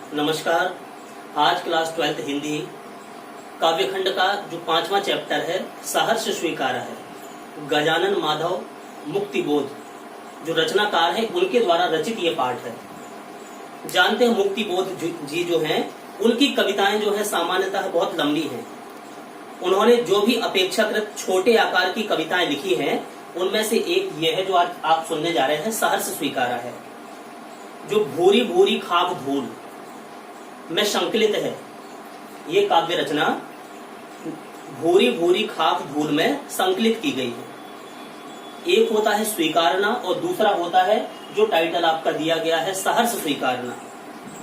नमस्कार। आज class 12th Hindi काव्यखंड का जो 5वां चैप्टर है सहर्ष स्वीकार है, गजानन माधव मुक्तिबोध जो रचनाकार है उनके द्वारा रचित ये पाठ है। जानते हैं मुक्तिबोध जी जो हैं उनकी कविताएं जो है सामान्यतः बहुत लंबी हैं। उन्होंने जो भी अपेक्षाकृत छोटे आकार की कविताएं लिखी हैं उनमें से एक ये है जो आज आप सुनने जा रहे हैं, सहर्ष स्वीकारा है, जो भूरी भूरी खाक धूल में संकलित है। ये काव्य रचना भूरी भूरी खाक धूल में संकलित की गई है। एक होता है स्वीकारना और दूसरा होता है जो टाइटल आपका दिया गया है सहर्ष स्वीकारना,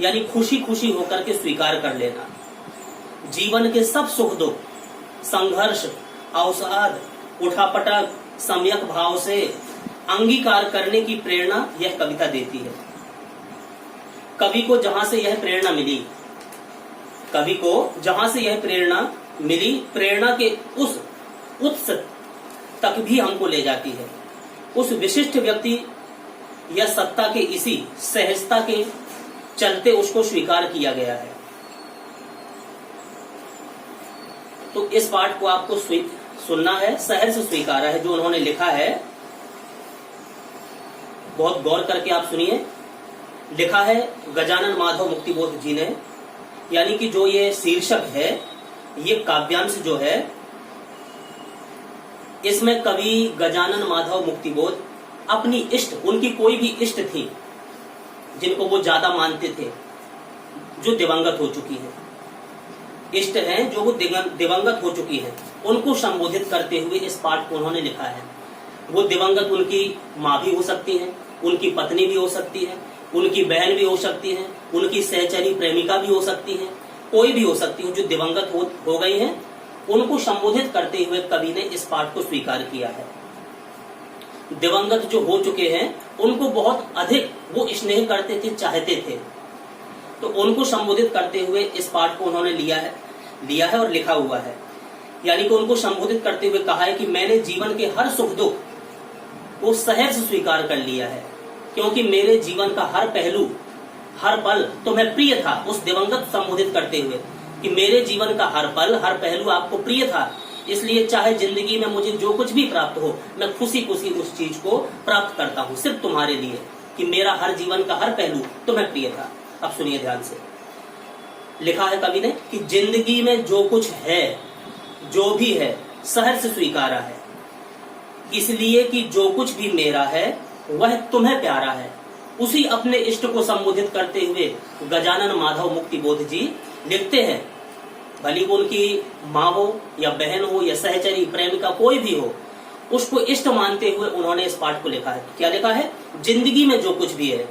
यानी खुशी खुशी होकर के स्वीकार कर लेना। जीवन के सब सुख दुख, संघर्ष, अवसाद, उठापटक सम्यक भाव से अंगीकार करने की प्रेरणा यह कविता देती है। कवि को जहां से यह प्रेरणा मिली, कवि को जहां से यह प्रेरणा मिली, प्रेरणा के उस उत्स तक भी हमको ले जाती है। उस विशिष्ट व्यक्ति या सत्ता के इसी सहजता के चलते उसको स्वीकार किया गया है। तो इस पाठ को आपको सुनना है। सहर्ष स्वीकारा है जो उन्होंने लिखा है, बहुत गौर करके आप सुनिए। लिखा है गजानन माधव मुक्तिबोध जी ने, यानी कि जो ये शीर्षक है, ये काव्यांश जो है, इसमें कवि गजानन माधव मुक्तिबोध अपनी इष्ट, उनकी कोई भी इष्ट थी जिनको वो ज्यादा मानते थे, जो दिवंगत हो चुकी है, इष्ट हैं जो वो दिवंगत हो चुकी है, उनको संबोधित करते हुए इस पाठ को उन्होंने लिखा है। वो दिवंगत उनकी माँ भी हो सकती है, उनकी पत्नी भी हो सकती है, उनकी बहन भी हो सकती है, उनकी सहचरी प्रेमिका भी हो सकती है, कोई भी हो सकती है जो दिवंगत हो गई है। उनको संबोधित करते हुए कवि ने इस पाठ को स्वीकार किया है। दिवंगत जो हो चुके हैं उनको बहुत अधिक वो स्नेह करते थे, चाहते थे, तो उनको संबोधित करते हुए इस पाठ को उन्होंने लिया है और लिखा हुआ है। यानी कि उनको संबोधित करते हुए कहा है कि मैंने जीवन के हर सुख दुख को सहर्ष स्वीकार कर लिया है, क्योंकि मेरे जीवन का हर पहलू, हर पल तुम्हें प्रिय था। उस दिवंगत संबोधित करते हुए कि मेरे जीवन का हर पल, हर पहलू आपको प्रिय था, इसलिए चाहे जिंदगी में मुझे जो कुछ भी प्राप्त हो, मैं खुशी खुशी उस चीज को प्राप्त करता हूँ, सिर्फ तुम्हारे लिए, कि मेरा हर जीवन का हर पहलू तुम्हें प्रिय था। अब सुनिए ध्यान से। लिखा है कवि ने कि जिंदगी में जो कुछ है, जो भी है, सहर्ष स्वीकारा है, इसलिए कि जो कुछ भी मेरा है वह तुम्हें प्यारा है। उसी अपने इष्ट को संबोधित करते हुए गजानन माधव मुक्तिबोध जी लिखते हैं, भली वो उनकी माँ हो या बहन हो या सहचरी प्रेमिका कोई भी हो, उसको इष्ट मानते हुए उन्होंने इस पाठ को लिखा है। क्या लिखा है? जिंदगी में जो कुछ भी है,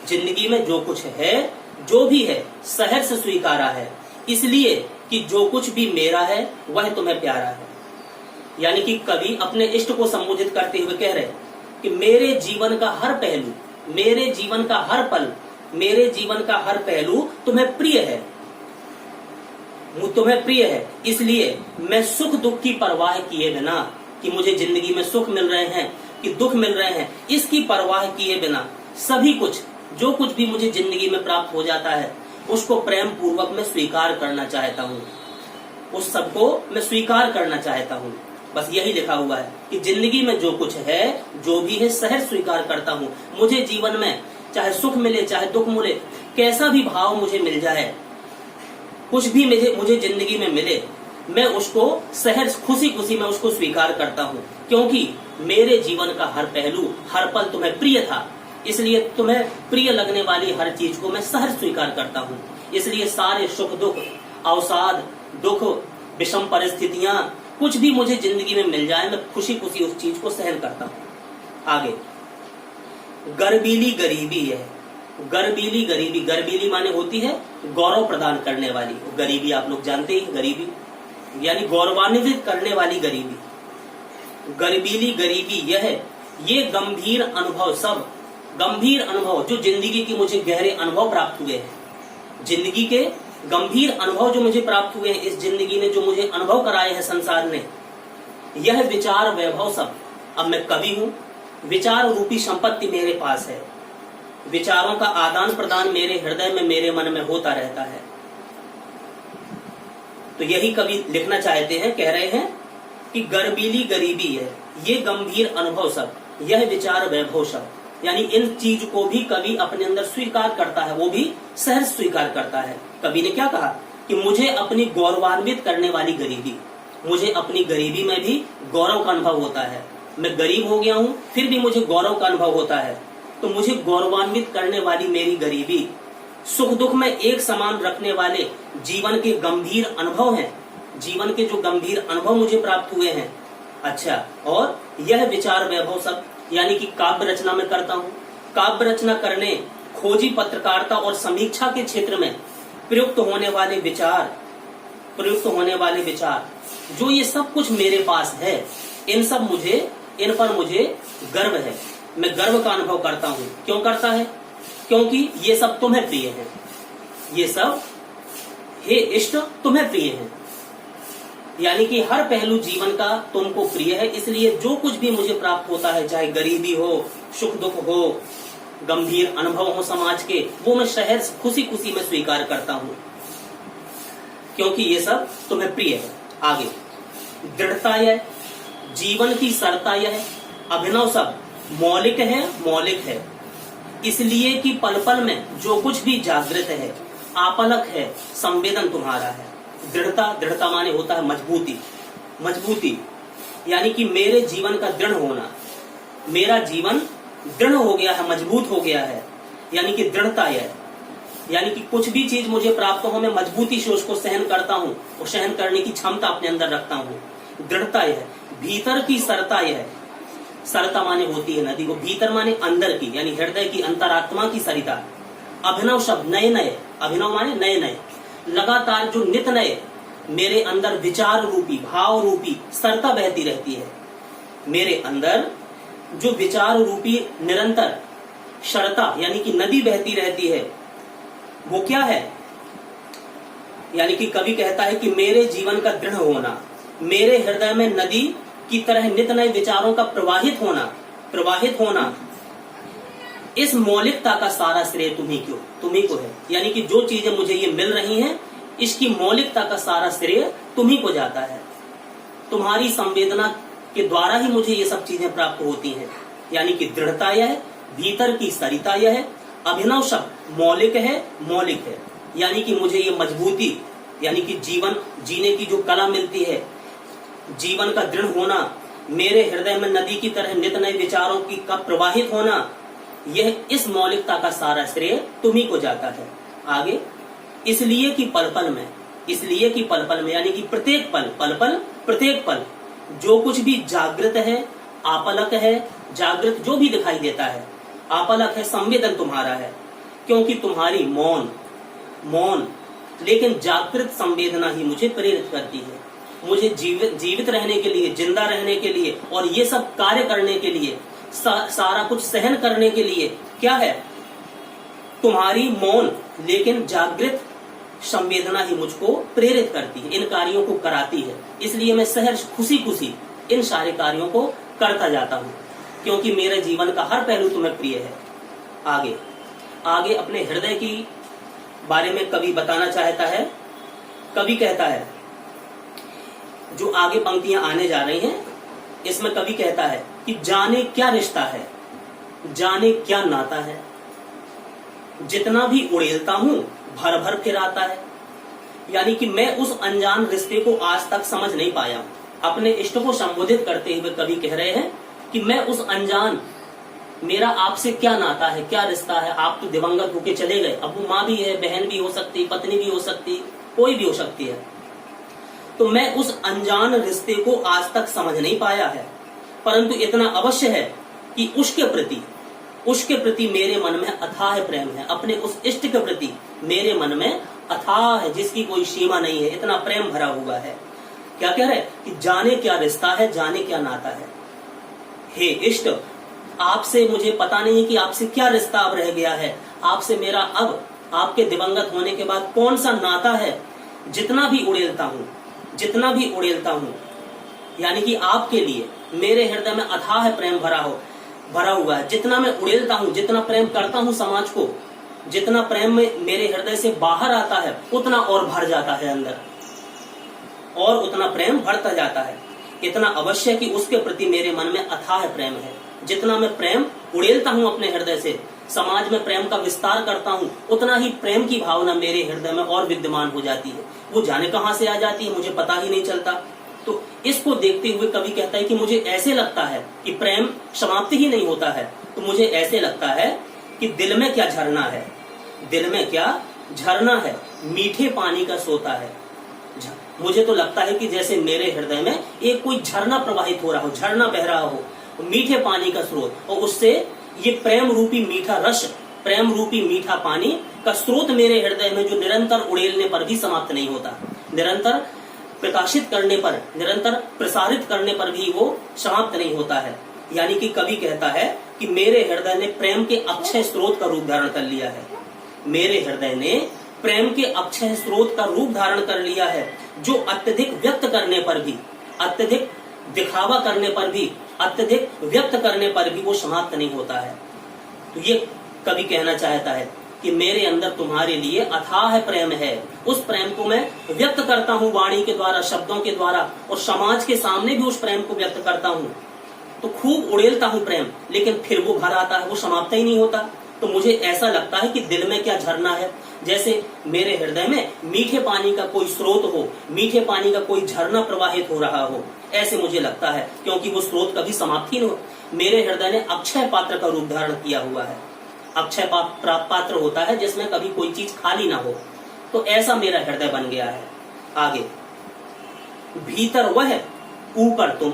जिंदगी में जो कुछ है, जो भी है, सहर्ष स्वीकारा है, इसलिए कि जो कुछ भी मेरा है वह तुम्हें प्यारा है। यानी कि कवि अपने इष्ट को संबोधित करते हुए कह रहे हैं कि मेरे जीवन का हर पहलू, मेरे जीवन का हर पल, मेरे जीवन का हर पहलू तुम्हें प्रिय है, तुम्हें प्रिय है, इसलिए मैं सुख दुख की परवाह किए बिना, कि मुझे जिंदगी में सुख मिल रहे हैं कि दुख मिल रहे हैं, इसकी परवाह किए बिना सभी कुछ, जो कुछ भी मुझे जिंदगी में प्राप्त हो जाता है, उसको प्रेम पूर्वक मैं स्वीकार करना चाहता हूँ, उस सबको मैं स्वीकार करना चाहता हूँ। बस यही लिखा हुआ है कि जिंदगी में जो कुछ है, जो भी है, सहर्ष स्वीकार करता हूँ। मुझे जीवन में चाहे सुख मिले चाहे दुख मिले, कैसा भी भाव मुझे मिल जाए, कुछ भी मुझे जिंदगी में मिले, मैं उसको सहर्ष खुशी खुशी मैं उसको स्वीकार करता हूँ, क्योंकि मेरे जीवन का हर पहलू, हर पल तुम्हें प्रिय था, इसलिए तुम्हें प्रिय लगने वाली हर चीज को मैं सहर्ष स्वीकार करता हूँ। इसलिए सारे सुख दुख, अवसाद, दुख, विषम परिस्थितियां, कुछ भी मुझे जिंदगी में मिल जाए, मैं खुशी खुशी उस चीज को सहन करता हूँ। आगे, गर्बीली गरीबी है। गर्बीली गरीबी, गर्बीली माने होती है गौरव प्रदान करने वाली, गरीबी आप लोग जानते ही, गरीबी यानी गौरवान्वित करने वाली गरीबी। गर्बीली गरीबी यह है, ये गंभीर अनुभव, सब गंभीर अनुभव जो जिंदगी की मुझे गहरे अनुभव प्राप्त हुए हैं, जिंदगी के गंभीर अनुभव जो मुझे प्राप्त हुए हैं, इस जिंदगी ने जो मुझे अनुभव कराए हैं संसार ने, यह विचार वैभव सब, अब मैं कवि हूं, विचार रूपी संपत्ति मेरे पास है, विचारों का आदान प्रदान मेरे हृदय में, मेरे मन में होता रहता है। तो यही कवि लिखना चाहते हैं, कह रहे हैं कि गर्बीली गरीबी है, ये गंभीर अनुभव सब, यह विचार वैभव सब। यानी इन चीज को भी कवि अपने अंदर स्वीकार करता है, वो भी सहज स्वीकार करता है। कवि ने क्या कहा कि मुझे अपनी गौरवान्वित करने वाली गरीबी, मुझे अपनी गरीबी में भी गौरव का अनुभव होता है। मैं गरीब हो गया हूं, फिर भी मुझे गौरव का अनुभव होता है। तो मुझे गौरवान्वित करने वाली मेरी गरीबी, सुख दुख में एक समान रखने वाले जीवन के गंभीर अनुभव हैं, जीवन के जो गंभीर अनुभव मुझे प्राप्त हुए हैं। अच्छा, और यह विचार वैभव सब, यानी कि काव्य रचना में करता हूँ। काव्य रचना करने, खोजी पत्रकारिता और समीक्षा के क्षेत्र में प्रयुक्त होने वाले विचार, जो ये सब कुछ मेरे पास है, इन पर मुझे गर्व है। मैं गर्व का अनुभव करता हूँ। क्यों करता है? क्योंकि ये सब तुम्हें प्रिय है, ये सब हे इष्ट तुम्हें प्रिय है। यानी कि हर पहलू जीवन का तुमको प्रिय है, इसलिए जो कुछ भी मुझे प्राप्त होता है, चाहे गरीबी हो, सुख दुख हो, गंभीर अनुभव हो समाज के, वो मैं सहज खुशी खुशी में स्वीकार करता हूं, क्योंकि ये सब तुम्हें प्रिय है। आगे, दृढ़ता यह, जीवन की सरता यह, अभिनव सब, मौलिक है, इसलिए कि पल पल में जो कुछ भी जागृत है, आपलक है, संवेदन तुम्हारा है। दृढ़ता माने होता है मजबूती, यानी कि मेरे जीवन का दृढ़ होना, मेरा जीवन दृढ़ हो गया है, मजबूत हो गया है, यानी कि दृढ़ता है। यानी कि कुछ भी चीज मुझे प्राप्त हो, मैं मजबूती से उसको सहन करता हूँ और सहन करने की क्षमता अपने अंदर रखता हूँ। दृढ़ता यह, भीतर की सरता यह, सरता माने होती है नदी को, भीतर माने अंदर की, यानी हृदय की, अंतरात्मा की सरिता। अभिनव शब्द, नए, अभिनव माने नए, लगातार जो नित नए मेरे अंदर विचार रूपी, भाव रूपी सरता बहती रहती है। मेरे अंदर जो विचार रूपी निरंतर सरता, यानी कि नदी बहती रहती है, वो क्या है? यानी कि कवि कहता है कि मेरे जीवन का दृढ़ होना, मेरे हृदय में नदी की तरह नित नए विचारों का प्रवाहित होना, इस मौलिकता का सारा श्रेय तुम्ही को है। यानी कि जो चीजें मुझे ये मिल रही हैं, इसकी मौलिकता का सारा श्रेय तुम्ही को जाता है। तुम्हारी संवेदना के द्वारा ही मुझे ये सब चीजें प्राप्त होती हैं। यानी कि दृढ़ता यह, भीतर की सरिता यह, अभिनव शब्द, मौलिक है, यानी कि मुझे ये मजबूती, यानी कि जीवन जीने की जो कला मिलती है, जीवन का दृढ़ होना, मेरे हृदय में नदी की तरह नित नए विचारों की का प्रवाहित होना, यह इस मौलिकता का सारा श्रेय तुम्ही को जाता है। आगे, इसलिए कि पल पल में, यानी कि प्रत्येक पल जो कुछ भी जागृत है, आपलक है, जागृत जो भी दिखाई देता है, आपलक है, संवेदन तुम्हारा है, क्योंकि तुम्हारी मौन लेकिन जागृत संवेदना ही मुझे प्रेरित करती है। मुझे जीवित रहने के लिए, जिंदा रहने के लिए, और ये सब कार्य करने के लिए, सारा कुछ सहन करने के लिए क्या है? तुम्हारी मौन लेकिन जागृत संवेदना ही मुझको प्रेरित करती है, इन कार्यों को कराती है। इसलिए मैं सहर्ष खुशी इन सारे कार्यों को करता जाता हूँ, क्योंकि मेरे जीवन का हर पहलू तुम्हें प्रिय है। आगे अपने हृदय की बारे में कवि बताना चाहता है। कवि कहता है, जो आगे पंक्तियां आने जा रही हैं, इसमें कवि कहता है कि जाने क्या रिश्ता है, जाने क्या नाता है, जितना भी उड़ेलता हूं भर फिर आता है। यानी कि मैं उस अनजान रिश्ते को आज तक समझ नहीं पाया। अपने इष्ट को संबोधित करते हुए कवि कह रहे हैं कि मैं उस अनजान, मेरा आपसे क्या नाता है, क्या रिश्ता है। आप तो दिवंगत होके चले गए, अब वो माँ भी है, बहन भी हो सकती, पत्नी भी हो सकती, कोई भी हो सकती है। तो मैं उस अनजान रिश्ते को आज तक समझ नहीं पाया है, परंतु इतना अवश्य है कि उसके प्रति मेरे मन में अथाह प्रेम है। अपने उस इष्ट के प्रति मेरे मन में अथाह है, जिसकी कोई सीमा नहीं है, इतना प्रेम भरा हुआ है। क्या कह रहे कि जाने क्या रिश्ता है, जाने क्या नाता है। हे इष्ट, आपसे मुझे पता नहीं कि आपसे क्या रिश्ता अब रह गया है, आपसे मेरा अब आपके दिवंगत होने के बाद कौन सा नाता है। जितना भी उड़ेलता हूं, यानी कि आपके लिए मेरे हृदय में अथाह प्रेम भरा हो। भरा हुआ है। जितना मैं उड़ेलता हूँ, जितना प्रेम करता हूँ समाज को, जितना प्रेम में मेरे हृदय से बाहर आता है, उतना और भर जाता है अंदर, और उतना प्रेम बढ़ता जाता है। इतना अवश्य कि उसके प्रति मेरे मन में अथाह प्रेम है। जितना मैं प्रेम उड़ेलता हूँ अपने हृदय से, समाज में प्रेम का विस्तार करता हूँ, उतना ही प्रेम की भावना मेरे हृदय में और विद्यमान हो जाती है। वो जाने कहां से आ जाती है, मुझे पता ही नहीं चलता। तो इसको देखते हुए कवि कहता है कि मुझे ऐसे लगता है कि प्रेम समाप्ति ही नहीं होता है। तो मुझे ऐसे लगता है कि दिल में क्या झरना है, दिल में क्या झरना है, मीठे पानी का सोता है। मुझे तो लगता है कि जैसे मेरे हृदय में एक कोई झरना प्रवाहित हो रहा हो, झरना बह रहा हो, मीठे पानी का स्रोत, और उससे ये प्रेम रूपी मीठा रस, प्रेम रूपी मीठा पानी का स्रोत मेरे हृदय में, जो निरंतर उड़ेलने पर भी समाप्त नहीं होता, निरंतर प्रकाशित करने पर, निरंतर प्रसारित करने पर भी वो समाप्त नहीं होता है। यानी कि कवि कहता है कि मेरे हृदय ने प्रेम के अक्षय स्रोत का रूप धारण कर लिया है। मेरे हृदय ने प्रेम के अक्षय स्रोत का रूप धारण कर लिया है, जो अत्यधिक व्यक्त करने पर भी, अत्यधिक दिखावा करने पर भी, अत्यधिक व्यक्त करने पर भी वो समाप्त नहीं होता है। तो ये कवि कहना चाहता है कि मेरे अंदर तुम्हारे लिए अथाह प्रेम है। उस प्रेम को मैं व्यक्त करता हूँ वाणी के द्वारा, शब्दों के द्वारा, और समाज के सामने भी उस प्रेम को व्यक्त करता हूँ। तो खूब उड़ेलता हूँ प्रेम, लेकिन फिर वो भर आता है, वो समाप्त ही नहीं होता। तो मुझे ऐसा लगता है कि दिल में क्या झरना है, जैसे मेरे हृदय में मीठे पानी का कोई स्रोत हो, मीठे पानी का कोई झरना प्रवाहित हो रहा हो, ऐसे मुझे लगता है, क्योंकि वो स्रोत कभी समाप्त ही नहीं हो। मेरे हृदय ने अक्षय पात्र का रूप धारण किया हुआ है। अक्षय पात्र होता है जिसमें कभी कोई चीज खाली ना हो। तो ऐसा मेरा हृदय बन गया है। आगे, भीतर वह, ऊपर तुम।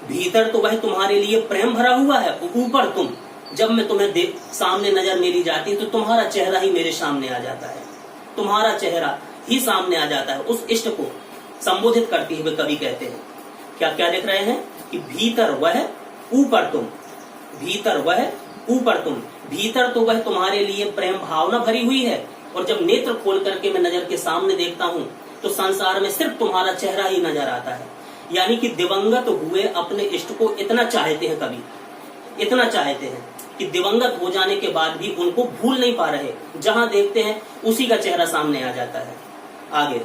भीतर तो वह तुम्हारे लिए प्रेम भरा हुआ है, ऊपर तुम। जब मैं तुम्हें देख, सामने नजर मेरी जाती है, तो तुम्हारा चेहरा ही मेरे सामने आ जाता है, तुम्हारा चेहरा ही सामने आ जाता है। उस इष्ट को संबोधित करते हुए कवि कहते हैं, क्या क्या लिख रहे हैं कि भीतर वह, ऊपर तुम। भीतर वह, ऊपर तुम। भीतर तो वह तुम्हारे लिए प्रेम भावना भरी हुई है, और जब नेत्र खोल करके मैं नजर के सामने देखता हूँ, तो संसार में सिर्फ तुम्हारा चेहरा ही नजर आता है। यानी कि दिवंगत हुए अपने इष्ट को इतना चाहते हैं कवि, इतना चाहते हैं कि दिवंगत हो जाने के बाद भी उनको भूल नहीं पा रहे। जहां देखते हैं उसी का चेहरा सामने आ जाता है। आगे,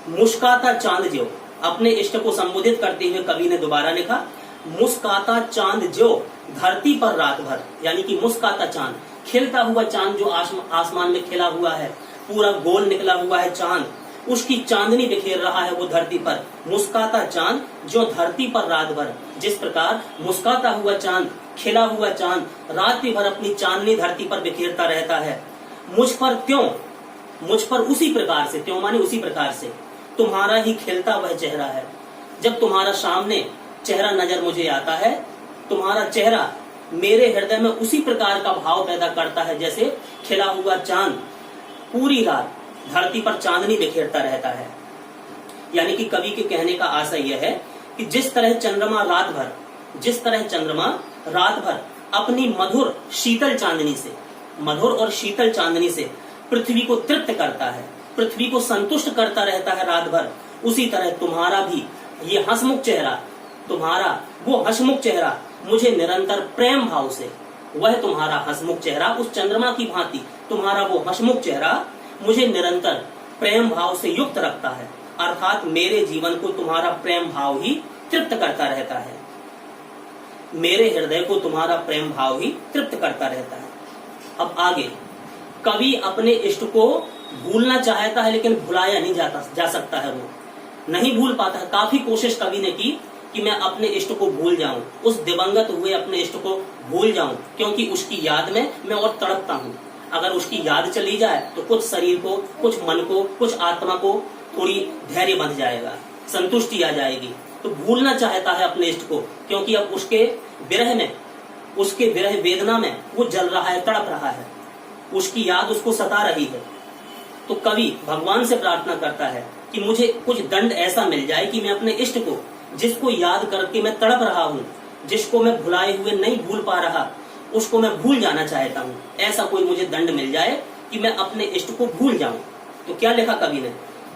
मुस्काता चांद ज्यो। अपने इष्ट को संबोधित करते हुए कवि ने दोबारा लिखा, मुस्काता चांद ज्यो धरती पर रात भर। यानी कि मुस्काता चांद, खिलता हुआ चांद जो आसमान में खिला हुआ है, पूरा गोल निकला हुआ है चांद, उसकी चांदनी बिखेर रहा है वो धरती पर। मुस्काता चांद जो धरती पर रात भर। जिस प्रकार मुस्काता हुआ चांद, खिला हुआ चांद रात्रि भर अपनी चांदनी धरती पर बिखेरता रहता है, मुझ पर त्यों, मुझ पर उसी प्रकार से, त्यों माने उसी प्रकार से तुम्हारा ही खिलता वह चेहरा है। जब तुम्हारा सामने चेहरा नजर मुझे आता है, तुम्हारा चेहरा मेरे हृदय में उसी प्रकार का भाव पैदा करता है जैसे खिला हुआ चांद पूरी रात धरती पर चांदनी बिखेरता रहता है। यानी कि कवि के कहने का आशय यह है कि जिस तरह चंद्रमा रात भर, जिस तरह चंद्रमा रात भर अपनी मधुर शीतल चांदनी से, मधुर और शीतल चांदनी से पृथ्वी को तृप्त करता है, पृथ्वी को संतुष्ट करता रहता है रात भर, उसी तरह तुम्हारा भी ये हंसमुख चेहरा, तुम्हारा वो हंसमुख चेहरा मुझे निरंतर प्रेम भाव से, वह तुम्हारा हंसमुख चेहरा उस चंद्रमा की भांति, तुम्हारा वो हंसमुख चेहरा मुझे निरंतर प्रेम भाव से युक्त रखता है। अर्थात मेरे जीवन को तुम्हारा प्रेम भाव ही तृप्त करता रहता है, मेरे हृदय को तुम्हारा प्रेम भाव ही तृप्त करता रहता है। अब आगे, कवि अपने इष्ट को भूलना चाहता है, लेकिन भुलाया नहीं जा सकता है, वो नहीं भूल पाता है। काफी कोशिश कवि ने की कि मैं अपने इष्ट को भूल जाऊं, उस दिवंगत हुए अपने इष्ट को भूल जाऊं, क्योंकि उसकी याद में मैं और तड़पता हूं। अगर उसकी याद चली जाए तो कुछ शरीर को, कुछ मन को, कुछ आत्मा को थोड़ी धैर्य बंध जाएगा, संतुष्टि आ जाएगी। तो भूलना चाहता है अपने इष्ट को, क्योंकि अब उसके विरह में, उसके विरह वेदना में वो जल रहा है, तड़प रहा है, उसकी याद उसको सता रही है। तो कवि भगवान से प्रार्थना करता है कि मुझे कुछ दंड ऐसा मिल जाए कि मैं अपने इष्ट को, जिसको याद करके मैं तड़प रहा हूँ, जिसको मैं भुलाए हुए नहीं भूल पा रहा, उसको मैं भूल जाना चाहता हूँ। ऐसा कोई मुझे दंड मिल जाए कि मैं अपने इष्ट को भूल जाऊं। तो क्या लिखा कवि ने,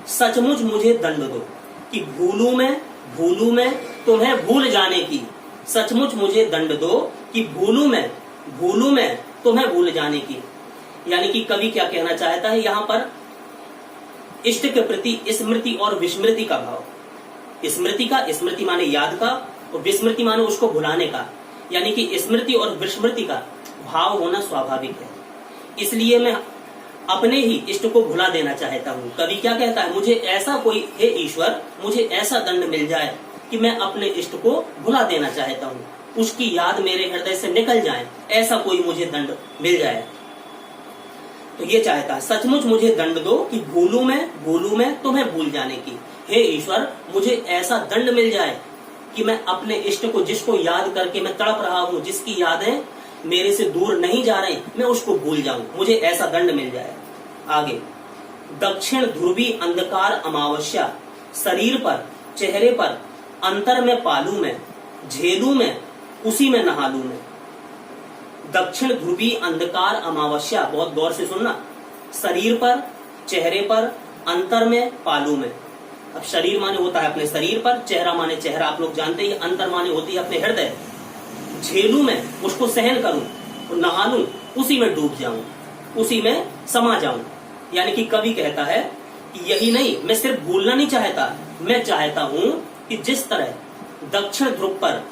सचमुच मुझे दंड दो कि भूलूं मैं तुम्हें भूल जाने की, सचमुच मुझे दंड दो कि भूलूं मैं तुम्हें भूल जाने की। यानी कि कवि क्या कहना चाहता है यहाँ पर, इष्ट के प्रति स्मृति और विस्मृति का भाव। स्मृति माने याद का, और विस्मृति माने उसको भुलाने का। यानी कि स्मृति और विस्मृति का भाव होना स्वाभाविक है। इसलिए मैं अपने ही इष्ट को भुला देना चाहता हूँ। कवि क्या कहता है, मुझे ऐसा कोई, हे ईश्वर, मुझे ऐसा दंड मिल जाए कि मैं अपने इष्ट को भुला देना चाहता हूँ, उसकी याद मेरे हृदय से निकल जाए, ऐसा कोई मुझे दंड मिल जाए। तो ये चाहता है, सचमुच मुझे दंड दो कि भूलूं मैं तुम्हें भूल जाने की। हे ईश्वर, मुझे ऐसा दंड मिल जाए कि मैं अपने इष्ट को, जिसको याद करके मैं तड़प रहा हूँ, जिसकी यादें मेरे से दूर नहीं जा रही, मैं उसको भूल जाऊं, मुझे ऐसा दंड मिल जाए। आगे, दक्षिण ध्रुवी अंधकार अमावस्या, शरीर पर चेहरे पर अंतर में पालू मैं, झेलू मैं उसी में नहालू मैं। दक्षिण ध्रुवी अंधकार अमावस्या, बहुत गौर से सुनना, शरीर पर चेहरे पर अंतर में पालू में। अब शरीर माने होता है अपने शरीर पर, चेहरा माने चेहरा आप लोग जानते ही, अंतर माने होती है अपने हृदय। झेलू मैं, उसको सहन करूं, और नहालूं, उसी में डूब जाऊं, उसी में समा जाऊं। यानी कि कवि कहता है कि यही नहीं, मैं सिर्फ भूलना नहीं चाहता, मैं चाहता हूं कि जिस तरह दक्षिण ध्रुव पर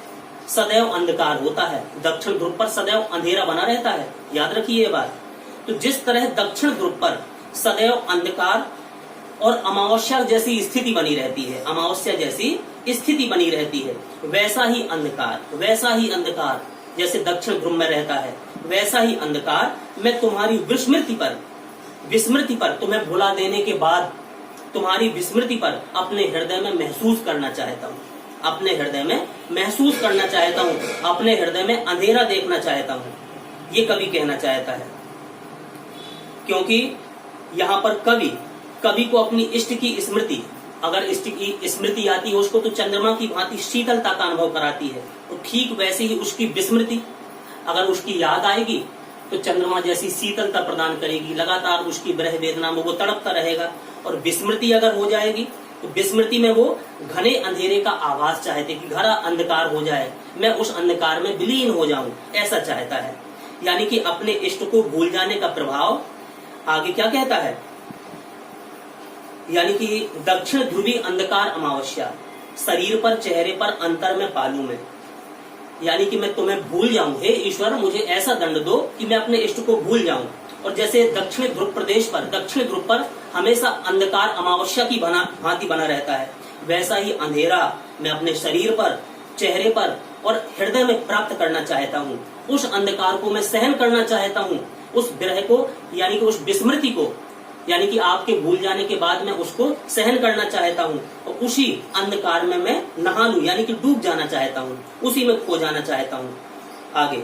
सदैव अंधकार होता है, दक्षिण ध्रुव पर सदैव अंधेरा बना रहता है, याद रखिए ये बात। तो जिस तरह दक्षिण ध्रुव पर सदैव अंधकार और अमावस्या जैसी स्थिति बनी रहती है, अमावस्या जैसी स्थिति बनी रहती है, वैसा ही अंधकार जैसे दक्षिण ध्रुव में रहता है, वैसा ही अंधकार मैं तुम्हारी विस्मृति पर तुम्हें भुला देने के बाद तुम्हारी विस्मृति पर अपने हृदय में महसूस करना चाहता हूँ, अपने हृदय में महसूस करना चाहता हूँ, अपने हृदय में अंधेरा देखना चाहता हूँ। ये कवि कहना चाहता है, क्योंकि यहाँ पर कवि को अपनी इष्ट की स्मृति, अगर इष्ट की स्मृति आती है उसको तो चंद्रमा की भांति शीतलता का अनुभव कराती है, तो ठीक वैसे ही उसकी विस्मृति, अगर उसकी याद आएगी तो चंद्रमा जैसी शीतलता प्रदान करेगी, लगातार उसकी विरह वेदना में वो तड़पता रहेगा। और विस्मृति अगर हो जाएगी तो विस्मृति में वो घने अंधेरे का आभास चाहते कि घना अंधकार हो जाए, मैं उस अंधकार में विलीन हो जाऊं, ऐसा चाहता है। यानी कि अपने इष्ट को भूल जाने का प्रभाव आगे क्या कहता है, यानी कि दक्षिण ध्रुवी अंधकार अमावस्या, शरीर पर चेहरे पर अंतर में पालू में। यानी कि मैं तुम्हें भूल जाऊं, हे ईश्वर मुझे ऐसा दंड दो कि मैं अपने इष्ट को भूल जाऊं। और जैसे दक्षिण ध्रुव पर हमेशा अंधकार अमावस्या की भांति बना रहता है, वैसा ही अंधेरा मैं अपने शरीर पर, चेहरे पर और हृदय में प्राप्त करना चाहता हूँ। उस अंधकार को मैं सहन करना चाहता हूँ, उस विरह को, यानी कि उस विस्मृति को, यानी कि आपके भूल जाने के बाद मैं उसको सहन करना चाहता हूँ, और उसी अंधकार में मैं नहा लूं, यानी कि डूब जाना चाहता हूँ, उसी में खो जाना चाहता हूँ। आगे,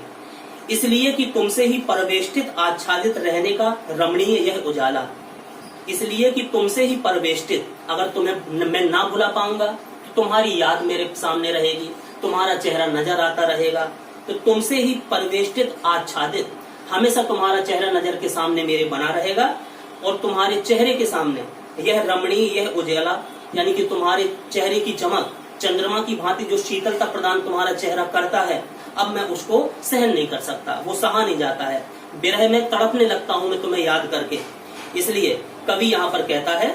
इसलिए कि तुमसे ही परवेष्टित आच्छादित रहने का रमणीय यह उजाला, इसलिए कि तुमसे ही परवेष्टित, अगर तुम्हें मैं ना भुला पाऊंगा तो तुम्हारी याद मेरे सामने रहेगी, तुम्हारा चेहरा नजर आता रहेगा, तो तुमसे ही परवेष्टित आच्छादित, हमेशा तुम्हारा चेहरा नजर के सामने मेरे बना रहेगा, और तुम्हारे चेहरे के सामने यह रमणीय यह उजाला, यानी कि तुम्हारे चेहरे की चमक चंद्रमा की भांति जो शीतलता प्रदान तुम्हारा चेहरा करता है, अब मैं उसको सहन नहीं कर सकता, वो सहा नहीं जाता है, विरह में तड़पने लगता हूं मैं तुम्हें याद करके। इसलिए कवि यहाँ पर कहता है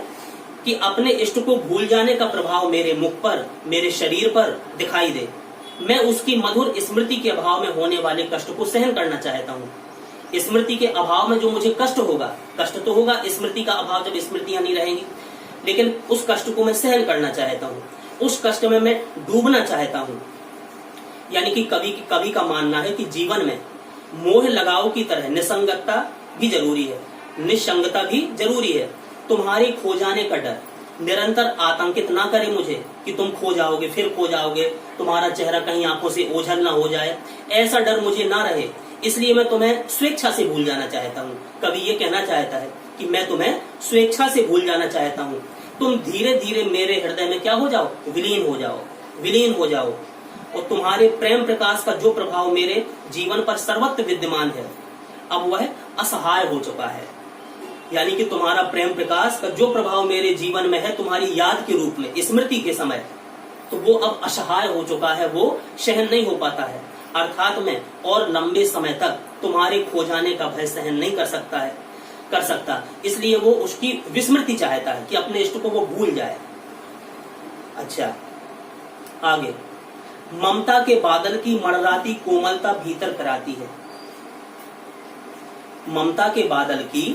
कि अपने इष्ट को भूल जाने का प्रभाव मेरे मुख पर, मेरे शरीर पर दिखाई दे, मैं उसकी मधुर स्मृति के अभाव में होने वाले कष्ट को सहन करना चाहता हूँ। स्मृति के अभाव में जो मुझे कष्ट होगा, कष्ट तो होगा स्मृति का अभाव, जब स्मृतियां नहीं रहेंगी, लेकिन उस कष्ट को मैं सहन करना चाहता हूँ, उस कष्ट में मैं डूबना चाहता हूँ। यानी कि कवि का मानना है कि जीवन में मोह लगाव की तरह निसंगतता भी जरूरी है, निसंगता भी जरूरी है। तुम्हारे खो जाने का डर निरंतर आतंकित ना करे मुझे कि तुम खो जाओगे, फिर खो जाओगे, तुम्हारा चेहरा कहीं आंखों से ओझल ना हो जाए, ऐसा डर मुझे ना रहे, इसलिए मैं तुम्हें स्वेच्छा से भूल जाना चाहता हूँ। कवि ये कहना चाहता है कि मैं तुम्हें स्वेच्छा से भूल जाना चाहता हूँ, तुम धीरे धीरे मेरे हृदय में क्या हो जाओ, विलीन हो जाओ, और तुम्हारे प्रेम प्रकाश का जो प्रभाव मेरे जीवन पर सर्वत्र विद्यमान है, अब वह असहाय हो चुका है। यानी कि तुम्हारा प्रेम प्रकाश का जो प्रभाव मेरे जीवन में है, तुम्हारी याद के रूप में, स्मृति के समय, तो वो अब असहाय हो चुका है, वो सहन नहीं हो पाता है, अर्थात मैं और लंबे समय तक तुम्हारे खो जाने का भय सहन नहीं कर सकता, इसलिए वो उसकी विस्मृति चाहता है कि अपने इष्ट को वो भूल जाए। अच्छा, आगे, ममता के बादल की मणराती कोमलता भीतर कराती है। ममता के बादल की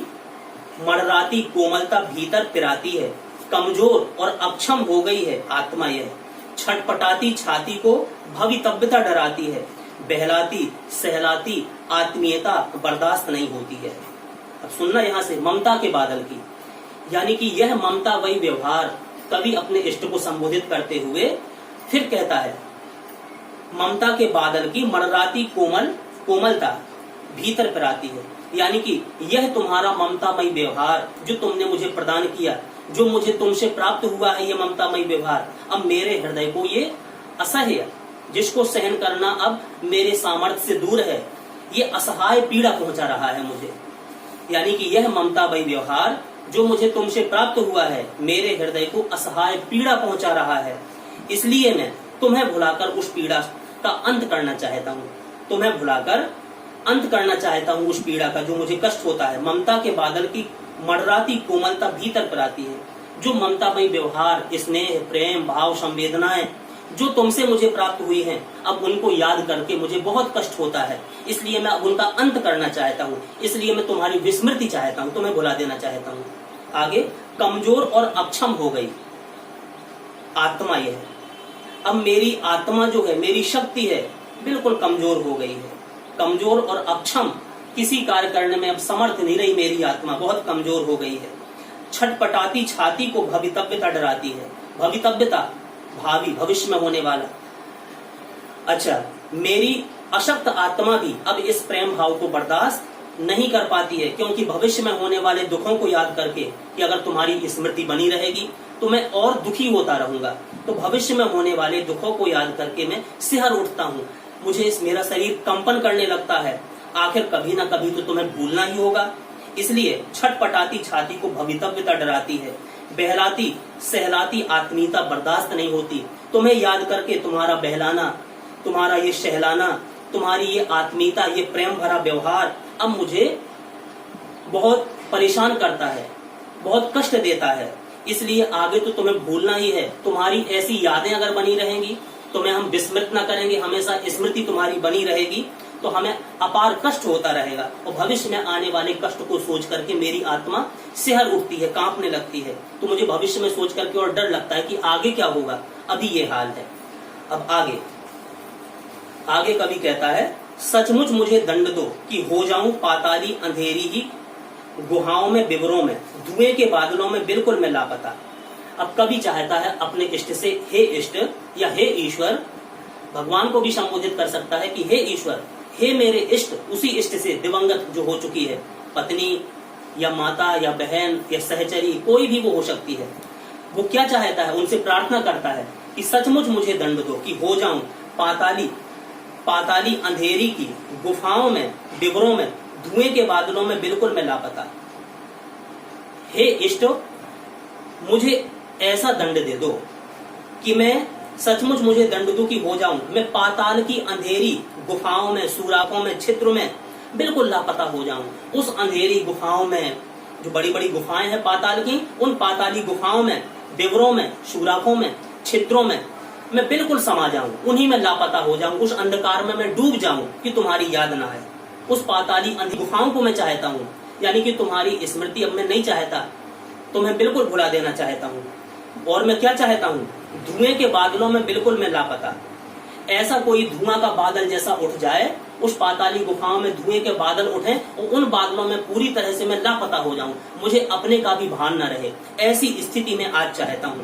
मणराती कोमलता भीतर पिराती है, कमजोर और अक्षम हो गई है आत्मा यह, छटपटाती छाती को भवितव्यता डराती है, बहलाती सहलाती आत्मीयता बर्दाश्त नहीं होती है। अब सुनना यहां से, ममता के बादल की, यानी कि यह ममता वही व्यवहार कवि अपने इष्ट को संबोधित करते हुए फिर कहता है, ममता के बादल की मणराती कोमलता भीतर पिराती है, यानी कि यह तुम्हारा ममतामयी व्यवहार जो तुमने मुझे प्रदान किया, जो मुझे तुमसे प्राप्त हुआ है, ये ममतामयी व्यवहार अब मेरे हृदय को ये असह्य, जिसको सहन करना अब मेरे सामर्थ्य से दूर है, ये असहाय पीड़ा पहुंचा रहा है मुझे। यानी कि यह ममतामयी व्यवहार जो मुझे तुमसे प्राप्त हुआ है, मेरे हृदय को असहाय पीड़ा पहुंचा रहा है, इसलिए मैं तुम्हें भुलाकर उस पीड़ा का अंत करना चाहता हूँ। तुम्हें भुलाकर अंत करना चाहता हूँ उस पीड़ा का जो मुझे कष्ट होता है। ममता के बादल की मणराती कोमलता भीतर पर आती है, जो ममतामयी व्यवहार, स्नेह, प्रेम, भाव, संवेदनाएं जो तुमसे मुझे प्राप्त हुई हैं, अब उनको याद करके मुझे बहुत कष्ट होता है, इसलिए मैं अब उनका अंत करना चाहता हूँ, इसलिए मैं तुम्हारी विस्मृति चाहता हूँ, तुम्हें भुला देना चाहता हूँ। आगे, कमजोर और अक्षम हो गई आत्मा यह, अब मेरी आत्मा जो है, मेरी शक्ति है, बिल्कुल कमजोर हो गई है। कमजोर और अक्षम, किसी कार्य करने में अब समर्थ नहीं रही मेरी आत्मा, बहुत कमजोर हो गई है। छटपटाती छाती को भवितव्यता डराती है। भवितव्यता, भावी, भविष्य में होने वाला। अच्छा, मेरी अशक्त आत्मा भी अब इस प्रेम भाव को बर्दाश्त नहीं कर पाती है, क्योंकि भविष्य में होने वाले दुखों को याद करके कि अगर तुम्हारी स्मृति बनी रहेगी तो मैं और दुखी होता रहूंगा, तो भविष्य में होने वाले दुखों को याद करके मैं सिहर उठता हूँ, मुझे मेरा शरीर कंपन करने लगता है। आखिर कभी ना कभी तो तुम्हें भूलना ही होगा, इसलिए छटपटाती छाती को भवितव्यता डराती है, बहलाती सहलाती आत्मीयता बर्दाश्त नहीं होती। तुम्हें याद करके तुम्हारा बहलाना, तुम्हारा ये सहलाना, तुम्हारी ये आत्मीयता, ये प्रेम भरा व्यवहार अब मुझे बहुत परेशान करता है, बहुत कष्ट देता है, इसलिए आगे तो तुम्हें भूलना ही है। तुम्हारी ऐसी यादें अगर बनी रहेंगी, तुम्हें हम विस्मृत न करेंगे, हमेशा स्मृति तुम्हारी बनी रहेगी, तो हमें अपार कष्ट होता रहेगा, और भविष्य में आने वाले कष्ट को सोच करके मेरी आत्मा सिहर उठती है, कांपने लगती है। तो मुझे भविष्य में सोच करके और डर लगता है कि आगे क्या होगा, अभी ये हाल है। अब आगे कवि कहता है, सचमुच मुझे दंड दो कि हो जाऊं पाताली अंधेरी ही गुहाओं में, विवरों में, धुएं के बादलों में, बिल्कुल मैं लापता। अब कवि चाहता है अपने इष्ट से, हे इष्ट या हे ईश्वर, भगवान को भी संबोधित कर सकता है कि हे ईश्वर, हे मेरे इष्ट, उसी इष्ट से दिवंगत जो हो चुकी है, पत्नी या माता या बहन या सहचरी, कोई भी वो हो सकती है। वो क्या चाहता है, उनसे प्रार्थना करता है कि सचमुच मुझे दंड दो कि हो जाऊं पाताली अंधेरी की गुफाओं में, विवरों में, धुएं के बादलों में, बिल्कुल मैं लापता। हे इष्ट, मुझे ऐसा दंड दे दो कि मैं सचमुच मुझे दंड दो कि हो जाऊं मैं पाताल की अंधेरी गुफाओं में, सुराखों में, छिद्रों में बिल्कुल लापता हो जाऊं। उस अंधेरी गुफाओं में, जो बड़ी बड़ी गुफाएं हैं पाताल की, उन पाताली गुफाओं में, विवरों में, सुराखों में, छिद्रों में मैं बिल्कुल समा जाऊं, उन्हीं में लापता हो जाऊं, उस अंधकार में मैं डूब जाऊं कि तुम्हारी याद ना आए। उस पाताली अंधी गुफाओं को मैं चाहता हूं, यानी कि तुम्हारी स्मृति अब मैं नहीं चाहता, तुम्हें बिल्कुल भुला देना चाहता हूं। और मैं क्या चाहता हूं, धुएं के बादलों में बिल्कुल मैं लापता। ऐसा कोई धुआं का बादल जैसा उठ जाए, उस पाताली गुफाओं में धुएं के बादल उठे और उन बादलों में पूरी तरह से मैं लापता हो जाऊं, मुझे अपने का भी भान न रहे, ऐसी स्थिति में आज चाहता हूं।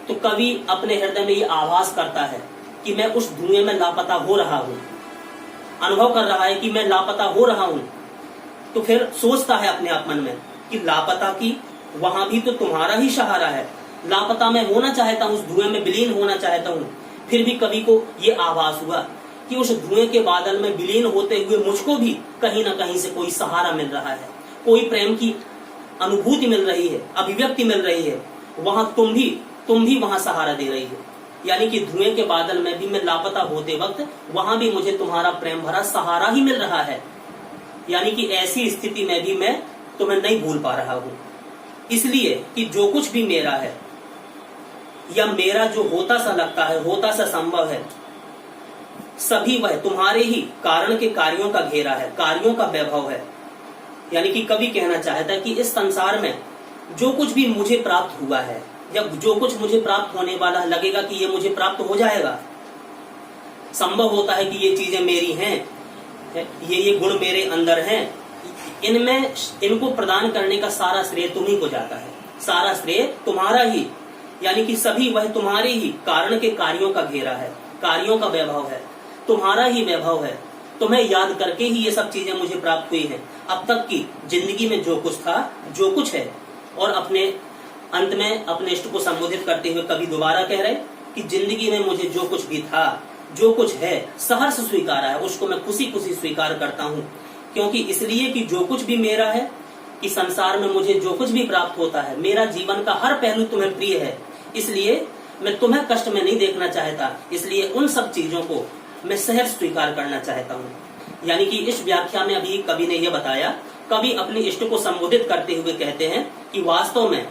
तो कवि अपने हृदय में ये आभास करता है कि मैं उस धुएं में लापता हो रहा हूं, अनुभव कर रहा है कि मैं लापता हो रहा हूं। तो फिर सोचता है अपने आप मन में कि लापता की वहां भी तो तुम्हारा ही सहारा है, लापता मैं होना चाहता हूं, उस धुएं में विलीन होना चाहता हूं। फिर भी कवि को ये आभास हुआ कि उस धुएं के बादल में विलीन होते हुए मुझको भी कहीं ना कहीं से कोई सहारा मिल रहा है, कोई प्रेम की अनुभूति मिल रही है, अभिव्यक्ति मिल रही है। वहां तुम भी वहां सहारा दे रही हो। यानी कि धुएं के बादल में भी मैं लापता होते वक्त वहां भी मुझे तुम्हारा प्रेम भरा सहारा ही मिल रहा है। यानी कि ऐसी स्थिति में भी मैं तुम्हें नहीं भूल पा रहा हूं, इसलिए कि जो कुछ भी मेरा है या मेरा जो होता सा लगता है, होता सा संभव है, सभी वह तुम्हारे ही कारण के कार्यों का घेरा है, कार्यों का वैभव है। यानी कि कवि कहना चाहता है कि इस संसार में जो कुछ भी मुझे प्राप्त हुआ है या जो कुछ मुझे प्राप्त होने वाला है, लगेगा कि ये मुझे प्राप्त हो जाएगा, संभव होता है कि ये चीजें मेरी हैं, ये गुण मेरे अंदर हैं, इनमें इनको प्रदान करने का सारा श्रेय तुम्ही को जाता है, सारा श्रेय तुम्हारा ही। यानी कि सभी वह तुम्हारे ही कारण के कार्यों का घेरा है, कार्यों का वैभव है, तुम्हारा ही वैभव है। तुम्हें याद करके ही ये सब चीजें मुझे प्राप्त हुई हैं। अब तक की जिंदगी में जो कुछ था, जो कुछ है, और अपने अंत में अपने इष्ट को संबोधित करते हुए कभी दोबारा कह रहे कि जिंदगी में मुझे जो कुछ भी था, जो कुछ है, सहर्ष स्वीकारा है, उसको मैं खुशी खुशी स्वीकार करता हूँ। क्योंकि इसलिए कि जो कुछ भी मेरा है, कि संसार में मुझे जो कुछ भी प्राप्त होता है, मेरा जीवन का हर पहलू तुम्हें प्रिय है, इसलिए मैं तुम्हें कष्ट में नहीं देखना चाहता, इसलिए उन सब चीजों को मैं सहर्ष स्वीकार करना चाहता हूँ। यानी कि इस व्याख्या में अभी कवि ने यह बताया, कवि अपने इष्ट को संबोधित करते हुए कहते हैं कि वास्तव में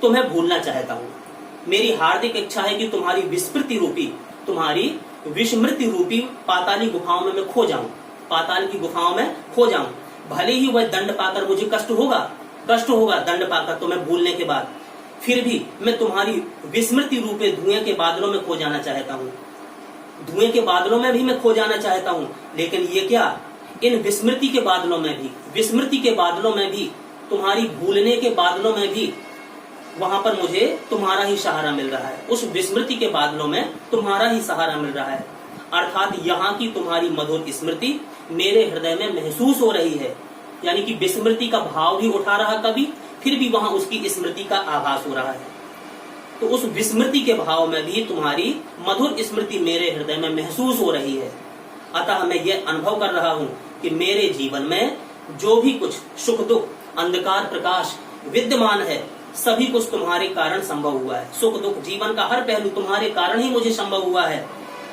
तुम्हें भूलना चाहता हूँ। मेरी हार्दिक इच्छा है कि तुम्हारी विस्मृति रूपी, तुम्हारी विस्मृति रूपी पाताली गुफाओं में मैं खो जाऊं, पाताल की गुफाओं में खो जाऊं। भले ही वह दंड पाकर मुझे कष्ट होगा दंड पाकर तुम्हें भूलने के बाद, फिर भी मैं तुम्हारी विस्मृति रूपे धुएं के बादलों में खो जाना चाहता हूँ। धुएं के बादलों में भी मैं खो जाना चाहता हूँ, लेकिन ये क्या, इन विस्मृति के बादलों में भी, विस्मृति के बादलों में भी, तुम्हारी भूलने के बादलों में भी, वहां पर मुझे तुम्हारा ही सहारा मिल रहा है। उस विस्मृति के बादलों में तुम्हारा ही सहारा मिल रहा है। अर्थात यहाँ की तुम्हारी मधुर स्मृति मेरे हृदय में महसूस हो रही है। यानी कि विस्मृति का भाव भी उठा रहा कवि, फिर भी वहां उसकी स्मृति का आभास हो रहा है। तो उस विस्मृति के भाव में भी तुम्हारी मधुर स्मृति मेरे हृदय में महसूस हो रही है। अतः मैं ये अनुभव कर रहा हूँ कि मेरे जीवन में जो भी कुछ सुख दुख, अंधकार प्रकाश विद्यमान है, सभी कुछ तुम्हारे कारण संभव हुआ है। सुख दुख, जीवन का हर पहलू तुम्हारे कारण ही मुझे संभव हुआ है।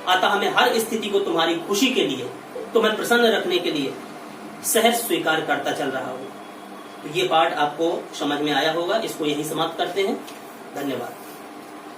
अतः मैं हर स्थिति को तुम्हारी खुशी के लिए, तुम्हें प्रसन्न रखने के लिए सहज स्वीकार करता चल रहा हूँ। तो ये पाठ आपको समझ में आया होगा। इसको यहीं समाप्त करते हैं। धन्यवाद।